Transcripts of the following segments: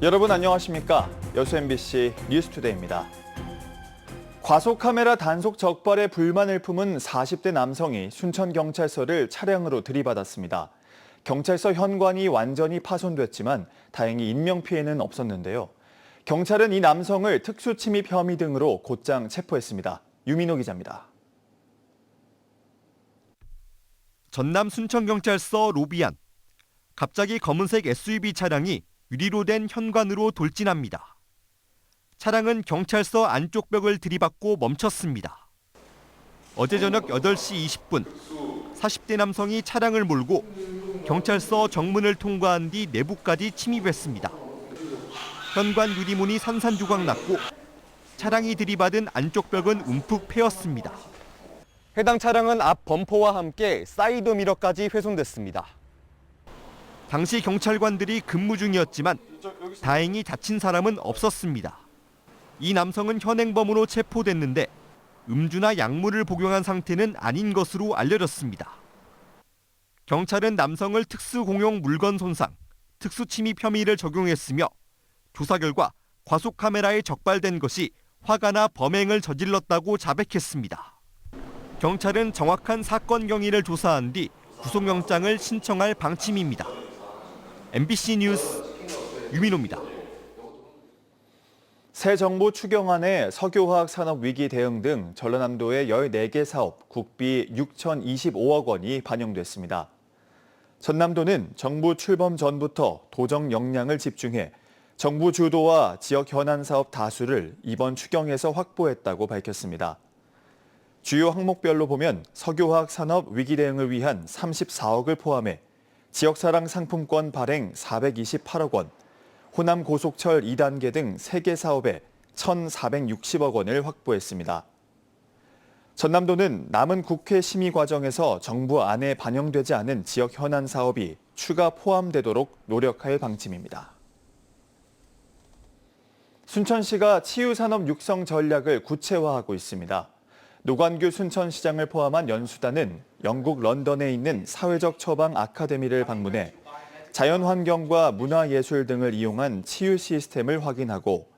여러분 안녕하십니까? 여수 MBC 뉴스투데이입니다. 과속카메라 단속 적발에 불만을 품은 40대 남성이 순천경찰서를 차량으로 들이받았습니다. 경찰서 현관이 완전히 파손됐지만 다행히 인명피해는 없었는데요. 경찰은 이 남성을 특수침입 혐의 등으로 곧장 체포했습니다. 유민호 기자입니다. 전남 순천경찰서 로비 안. 갑자기 검은색 SUV 차량이 유리로 된 현관으로 돌진합니다. 차량은 경찰서 안쪽 벽을 들이받고 멈췄습니다. 어제 저녁 8시 20분, 40대 남성이 차량을 몰고 경찰서 정문을 통과한 뒤 내부까지 침입했습니다. 현관 유리문이 산산조각 났고 차량이 들이받은 안쪽 벽은 움푹 패였습니다. 해당 차량은 앞 범퍼와 함께 사이드 미러까지 훼손됐습니다. 당시 경찰관들이 근무 중이었지만 다행히 다친 사람은 없었습니다. 이 남성은 현행범으로 체포됐는데 음주나 약물을 복용한 상태는 아닌 것으로 알려졌습니다. 경찰은 남성을 특수공용 물건 손상, 특수침입 혐의를 적용했으며 조사 결과 과속카메라에 적발된 것이 화가나 범행을 저질렀다고 자백했습니다. 경찰은 정확한 사건 경위를 조사한 뒤 구속영장을 신청할 방침입니다. MBC 뉴스 유민호입니다. 새 정부 추경안에 석유화학 산업 위기 대응 등 전라남도의 14개 사업 국비 6,025억 원이 반영됐습니다. 전남도는 정부 출범 전부터 도정 역량을 집중해 정부 주도와 지역 현안 사업 다수를 이번 추경에서 확보했다고 밝혔습니다. 주요 항목별로 보면 석유화학 산업 위기 대응을 위한 34억을 포함해 지역사랑 상품권 발행 428억 원, 호남 고속철 2단계 등 3개 사업에 1,460억 원을 확보했습니다. 전남도는 남은 국회 심의 과정에서 정부 안에 반영되지 않은 지역 현안 사업이 추가 포함되도록 노력할 방침입니다. 순천시가 치유산업 육성 전략을 구체화하고 있습니다. 노관규 순천시장을 포함한 연수단은 영국 런던에 있는 사회적 처방 아카데미를 방문해 자연환경과 문화예술 등을 이용한 치유 시스템을 확인하고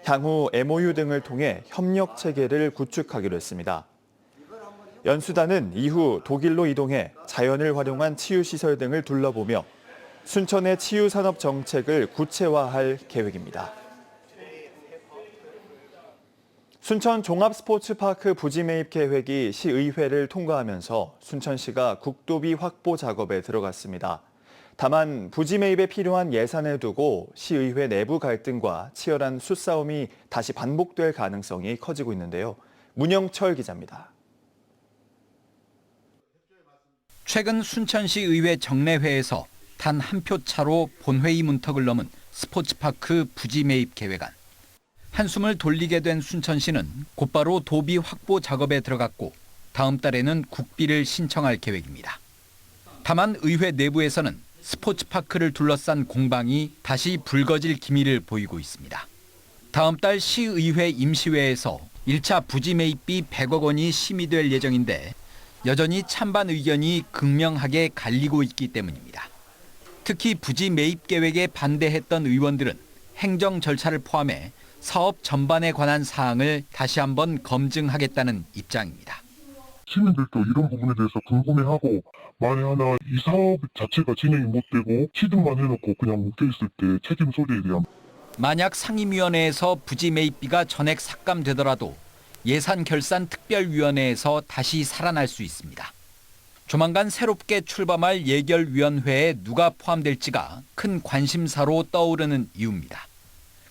향후 MOU 등을 통해 협력 체계를 구축하기로 했습니다. 연수단은 이후 독일로 이동해 자연을 활용한 치유시설 등을 둘러보며 순천의 치유산업 정책을 구체화할 계획입니다. 순천 종합스포츠파크 부지 매입 계획이 시의회를 통과하면서 순천시가 국도비 확보 작업에 들어갔습니다. 다만 부지 매입에 필요한 예산을 두고 시의회 내부 갈등과 치열한 수싸움이 다시 반복될 가능성이 커지고 있는데요. 문영철 기자입니다. 최근 순천시 의회 정례회에서 단 한 표 차로 본회의 문턱을 넘은 스포츠파크 부지 매입 계획안. 한숨을 돌리게 된 순천시는 곧바로 도비 확보 작업에 들어갔고 다음 달에는 국비를 신청할 계획입니다. 다만 의회 내부에서는 스포츠파크를 둘러싼 공방이 다시 불거질 기미를 보이고 있습니다. 다음 달 시의회 임시회에서 1차 부지 매입비 100억 원이 심의될 예정인데 여전히 찬반 의견이 극명하게 갈리고 있기 때문입니다. 특히 부지 매입 계획에 반대했던 의원들은 행정 절차를 포함해 사업 전반에 관한 사항을 다시 한번 검증하겠다는 입장입니다. 시민들도 이런 부분에 대해서 궁금해하고 만에 하나 이 사업 자체가 진행이 못 되고 취득만 해놓고 그냥 묶여있을 때 책임 소재에 대한 만약 상임위원회에서 부지 매입비가 전액 삭감되더라도 예산결산특별위원회에서 다시 살아날 수 있습니다. 조만간 새롭게 출범할 예결위원회에 누가 포함될지가 큰 관심사로 떠오르는 이유입니다.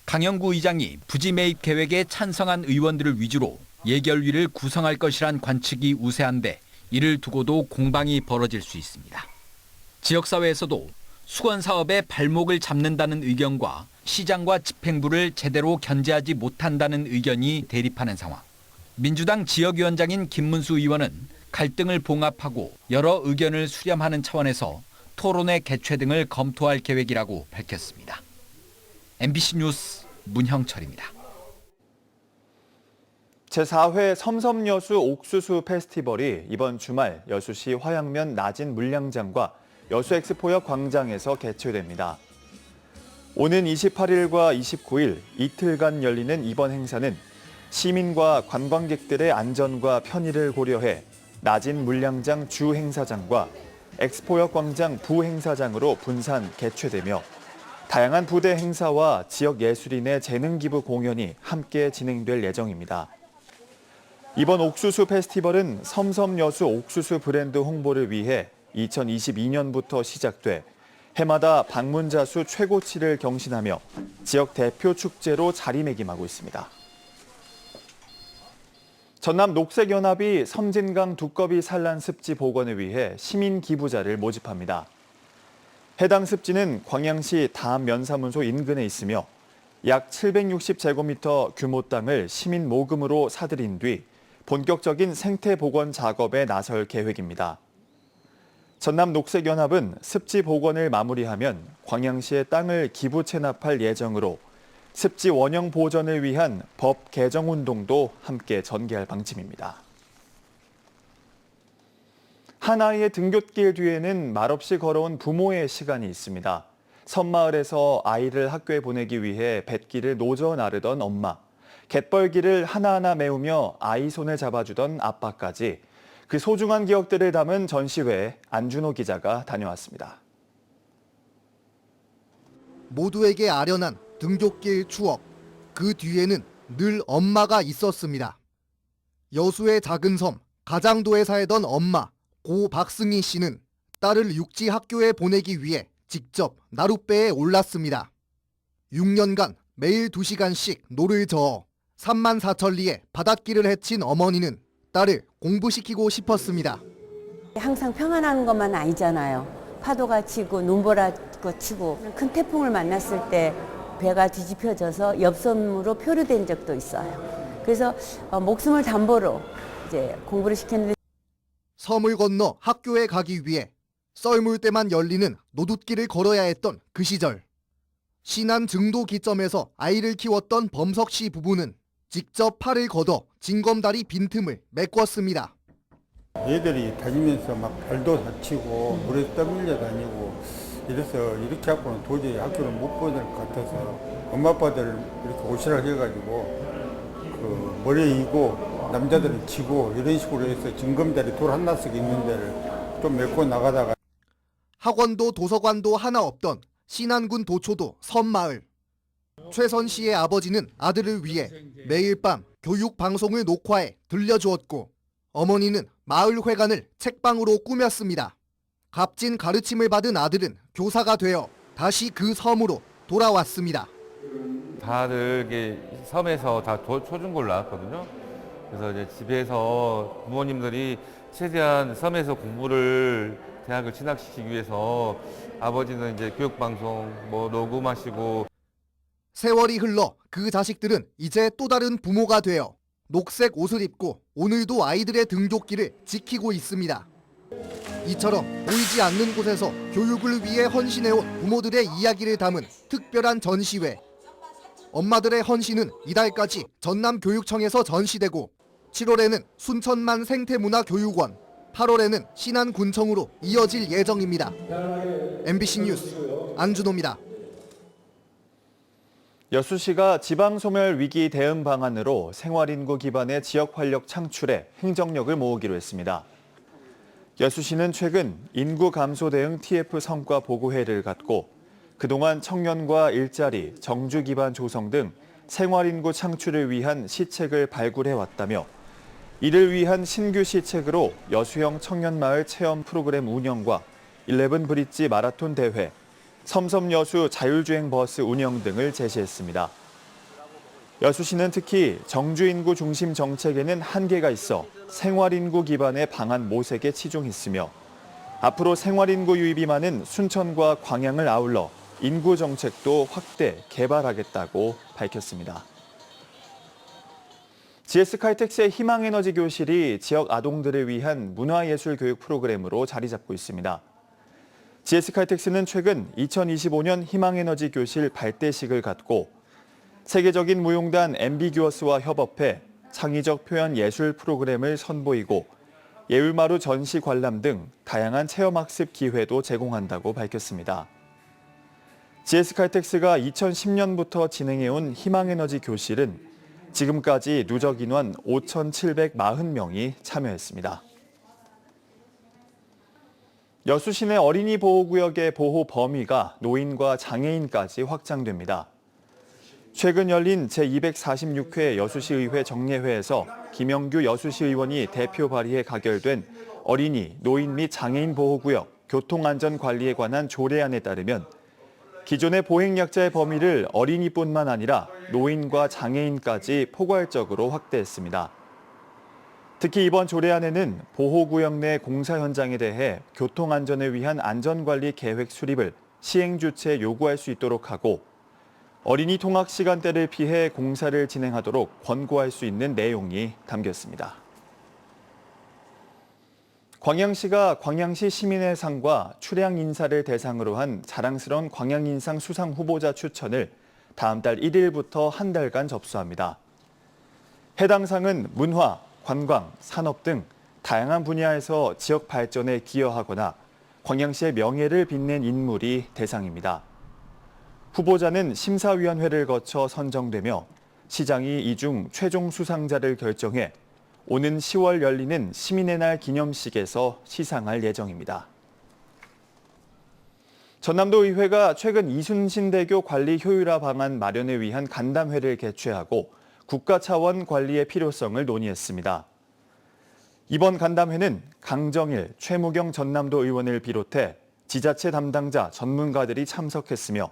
강영구 의장이 부지 매입 계획에 찬성한 의원들을 위주로 예결위를 구성할 것이란 관측이 우세한데 이를 두고도 공방이 벌어질 수 있습니다. 지역사회에서도 수건 사업에 발목을 잡는다는 의견과 시장과 집행부를 제대로 견제하지 못한다는 의견이 대립하는 상황. 민주당 지역위원장인 김문수 의원은 갈등을 봉합하고 여러 의견을 수렴하는 차원에서 토론회 개최 등을 검토할 계획이라고 밝혔습니다. MBC 뉴스 문형철입니다. 제4회 섬섬여수 옥수수 페스티벌이 이번 주말 여수시 화양면 낮은 물량장과 여수엑스포역 광장에서 개최됩니다. 오는 28일과 29일 이틀간 열리는 이번 행사는 시민과 관광객들의 안전과 편의를 고려해 낮은 물량장 주 행사장과 엑스포역 광장 부행사장으로 분산 개최되며 다양한 부대 행사와 지역 예술인의 재능 기부 공연이 함께 진행될 예정입니다. 이번 옥수수 페스티벌은 섬섬여수 옥수수 브랜드 홍보를 위해 2022년부터 시작돼 해마다 방문자 수 최고치를 경신하며 지역 대표 축제로 자리매김하고 있습니다. 전남 녹색연합이 섬진강 두꺼비 산란 습지 복원을 위해 시민 기부자를 모집합니다. 해당 습지는 광양시 다암면사문소 인근에 있으며 약 760제곱미터 규모 땅을 시민 모금으로 사들인 뒤 본격적인 생태 복원 작업에 나설 계획입니다. 전남 녹색연합은 습지 복원을 마무리하면 광양시의 땅을 기부 체납할 예정으로 습지 원형 보전을 위한 법 개정 운동도 함께 전개할 방침입니다. 한 아이의 등굣길 뒤에는 말없이 걸어온 부모의 시간이 있습니다. 섬마을에서 아이를 학교에 보내기 위해 뱃길을 노저 나르던 엄마, 갯벌길을 하나하나 메우며 아이 손을 잡아주던 아빠까지 그 소중한 기억들을 담은 전시회에 안준호 기자가 다녀왔습니다. 모두에게 아련한 등굣길 추억, 그 뒤에는 늘 엄마가 있었습니다. 여수의 작은 섬 가장도에 살던 엄마 고 박승희 씨는 딸을 육지 학교에 보내기 위해 직접 나룻배에 올랐습니다. 6년간 매일 2시간씩 노를 저어 34,000리의 바닷길을 헤친 어머니는 딸을 공부시키고 싶었습니다. 항상 평안한 것만 아니잖아요. 파도가 치고 눈보라가 치고 큰 태풍을 만났을 때 배가 뒤집혀져서 옆섬으로 표류된 적도 있어요. 그래서 목숨을 담보로 이제 공부를 시켰는데 섬을 건너 학교에 가기 위해 썰물 때만 열리는 노둣길을 걸어야 했던 그 시절. 신안 증도 기점에서 아이를 키웠던 범석 씨 부부는 직접 팔을 걷어 징검다리 빈틈을 메꿨습니다. 애들이 다니면서 막 발도 다치고 물에 떠밀려 다니고 이래서 이렇게 갖고는 도저히 학교를 못 보낼 것 같아서 엄마 아빠들 이렇게 오시라 해가지고 그 머리에 이고 남자들은 지고 이런 식으로 해서 징검다리 돌 하나씩 있는 데를 좀 메고 나가다가 학원도 도서관도 하나 없던 신안군 도초도 섬마을. 최선 씨의 아버지는 아들을 위해 매일 밤 교육 방송을 녹화해 들려주었고 어머니는 마을 회관을 책방으로 꾸몄습니다. 값진 가르침을 받은 아들은 교사가 되어 다시 그 섬으로 돌아왔습니다. 다들 이게 섬에서 다 초중고를 나왔거든요. 그래서 이제 집에서 부모님들이 최대한 섬에서 공부를 대학을 진학시키기 위해서 아버지는 이제 교육방송 뭐 녹음하시고. 세월이 흘러 그 자식들은 이제 또 다른 부모가 되어 녹색 옷을 입고 오늘도 아이들의 등굣길을 지키고 있습니다. 이처럼 보이지 않는 곳에서 교육을 위해 헌신해온 부모들의 이야기를 담은 특별한 전시회. 엄마들의 헌신은 이달까지 전남교육청에서 전시되고 7월에는 순천만 생태문화교육원, 8월에는 신안군청으로 이어질 예정입니다. MBC 뉴스 안준호입니다. 여수시가 지방소멸 위기 대응 방안으로 생활인구 기반의 지역 활력 창출에 행정력을 모으기로 했습니다. 여수시는 최근 인구 감소 대응 TF 성과 보고회를 갖고 그동안 청년과 일자리, 정주 기반 조성 등 생활인구 창출을 위한 시책을 발굴해왔다며 이를 위한 신규 시책으로 여수형 청년마을 체험 프로그램 운영과 11브릿지 마라톤 대회, 섬섬여수 자율주행 버스 운영 등을 제시했습니다. 여수시는 특히 정주인구 중심 정책에는 한계가 있어 생활인구 기반의 방안 모색에 치중했으며 앞으로 생활인구 유입이 많은 순천과 광양을 아울러 인구 정책도 확대, 개발하겠다고 밝혔습니다. GS칼텍스의 희망에너지 교실이 지역 아동들을 위한 문화예술 교육 프로그램으로 자리 잡고 있습니다. GS칼텍스는 최근 2025년 희망에너지 교실 발대식을 갖고 세계적인 무용단 앰비규어스와 협업해 창의적 표현 예술 프로그램을 선보이고 예울마루 전시 관람 등 다양한 체험학습 기회도 제공한다고 밝혔습니다. GS칼텍스가 2010년부터 진행해온 희망에너지 교실은 지금까지 누적 인원 5,740명이 참여했습니다. 여수 시내 어린이 보호구역의 보호 범위가 노인과 장애인까지 확장됩니다. 최근 열린 제246회 여수시의회 정례회에서 김영규 여수시 의원이 대표 발의해 가결된 어린이, 노인 및 장애인 보호구역 교통안전관리에 관한 조례안에 따르면 기존의 보행약자의 범위를 어린이뿐만 아니라 노인과 장애인까지 포괄적으로 확대했습니다. 특히 이번 조례안에는 보호구역 내 공사 현장에 대해 교통안전을 위한 안전관리 계획 수립을 시행 주체 요구할 수 있도록 하고 어린이 통학 시간대를 피해 공사를 진행하도록 권고할 수 있는 내용이 담겼습니다. 광양시가 광양시 시민의 상과 출향 인사를 대상으로 한 자랑스러운 광양인상 수상 후보자 추천을 다음 달 1일부터 한 달간 접수합니다. 해당 상은 문화, 관광, 산업 등 다양한 분야에서 지역 발전에 기여하거나 광양시의 명예를 빛낸 인물이 대상입니다. 후보자는 심사위원회를 거쳐 선정되며 시장이 이 중 최종 수상자를 결정해 오는 10월 열리는 시민의 날 기념식에서 시상할 예정입니다. 전남도의회가 최근 이순신대교 관리 효율화 방안 마련을 위한 간담회를 개최하고 국가 차원 관리의 필요성을 논의했습니다. 이번 간담회는 강정일, 최무경 전남도 의원을 비롯해 지자체 담당자, 전문가들이 참석했으며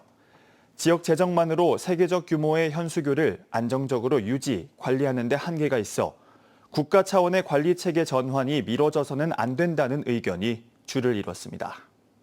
지역 재정만으로 세계적 규모의 현수교를 안정적으로 유지, 관리하는 데 한계가 있어 국가 차원의 관리 체계 전환이 미뤄져서는 안 된다는 의견이 주를 이뤘습니다.